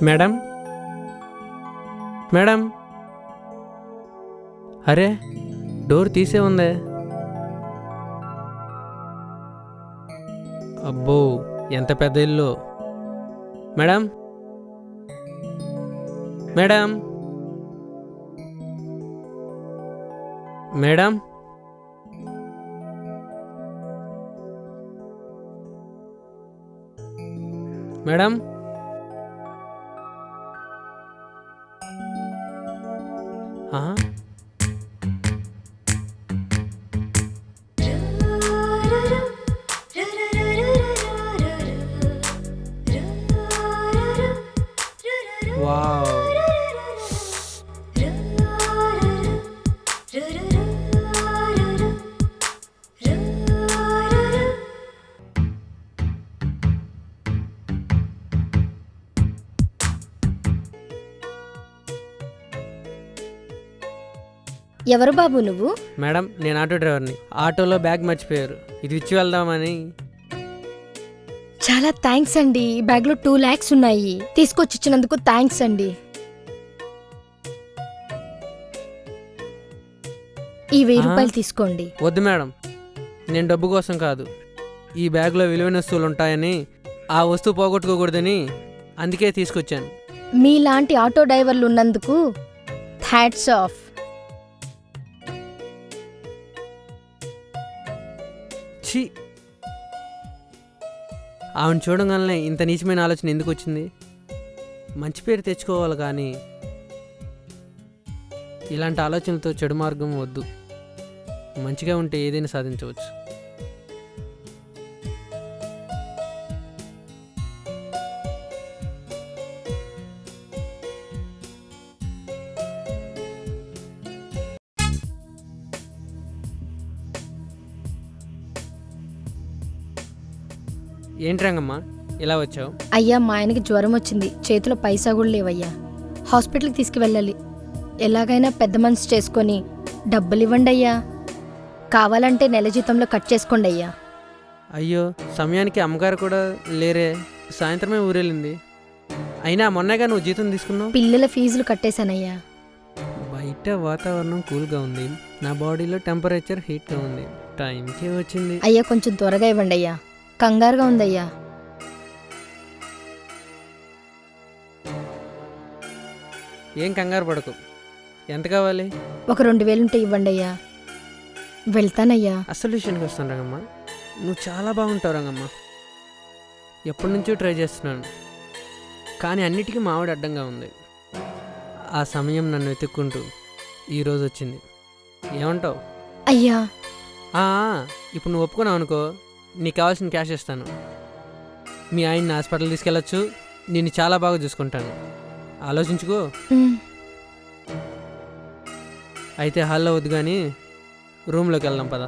Madam madam అరే door తీసే ఉందే. అబ్బో ఎంత పెద్ద ఇల్లు. Madam madam madam madam wow ఎవరు బాబు నువ్వు? మేడం నేను ఆటో డ్రైవర్ని. ఆటోలో బ్యాగ్ మర్చిపోయారు, ఇది ఇచ్చి వెళ్దామని. చాలా థ్యాంక్స్ అండి. ఈ బ్యాగ్లో 2 lakhs ఉన్నాయి. తీసుకొచ్చి ఇచ్చినందుకు థ్యాంక్స్ అండి. ఈ 1000 రూపాయలు తీసుకోండి. వద్దు మేడం, నేను డబ్బు కోసం కాదు. ఈ బ్యాగ్లో విలువైన వస్తువులు ఉంటాయని, ఆ వస్తువు పోగొట్టుకోకూడదని అందుకే తీసుకొచ్చాను. మీలాంటి ఆటో డ్రైవర్లు ఉన్నందుకు హ్యాట్స్ ఆఫ్. ఛీ, ఆమెను చూడగానే ఇంత నీచమైన ఆలోచన ఎందుకు వచ్చింది? మంచి పేరు తెచ్చుకోవాలి కానీ ఇలాంటి ఆలోచనలతో చెడు మార్గం వద్దు. మంచిగా ఉంటే ఏదైనా సాధించవచ్చు. ఏంటి రంగమ్మ ఇలా వచ్చావు? అయ్యా, మా ఆయనకి జ్వరం వచ్చింది. చేతిలో పైసా కూడా లేవయ్యా. హాస్పిటల్కి తీసుకువెళ్ళాలి. ఎలాగైనా పెద్ద మనసు చేసుకొని డబ్బులు ఇవ్వండి అయ్యా. కావాలంటే నెల జీతంలో కట్ చేసుకోండి అయ్యా. అయ్యో, సమయానికి అమ్మగారు కూడా లేరే. సాయంత్రమే ఊరెళ్ళింది. అయినా మొన్నగా నువ్వు జీతం తీసుకున్నావు. పిల్లల ఫీజులు కట్టేశానయ్యా. బయట వాతావరణం కూల్గా ఉంది, నా బాడీలో టెంపరేచర్ హీట్గా ఉంది. టైంకే వచ్చింది. అయ్యా, కొంచెం త్వరగా ఇవ్వండి అయ్యా. కంగారుగా ఉందయ్యా. ఏం కంగారు పడకు. ఎంత కావాలి? ఒక 2000 ఉంటే ఇవ్వండి అయ్యా. వెళ్తానయ్యా. అసలు విషయానికి వస్తాను రంగమ్మ, నువ్వు చాలా బాగుంటావు రంగమ్మ. ఎప్పటి నుంచో ట్రై చేస్తున్నాను, కానీ అన్నిటికీ మావిడ అడ్డంగా ఉంది. ఆ సమయం నన్ను వెతుక్కుంటూ ఈరోజు వచ్చింది. ఏమంటావు? అయ్యా, ఇప్పుడు నువ్వు ఒప్పుకున్నావు అనుకో, నీకు కావాల్సిన క్యాష్ ఇస్తాను. మీ ఆయన్ని హాస్పిటల్ తీసుకెళ్ళచ్చు, నిన్ను చాలా బాగా చూసుకుంటాను. ఆలోచించుకో. అయితే హాల్లో వద్దు కానీ రూమ్లోకి వెళ్దాం పద.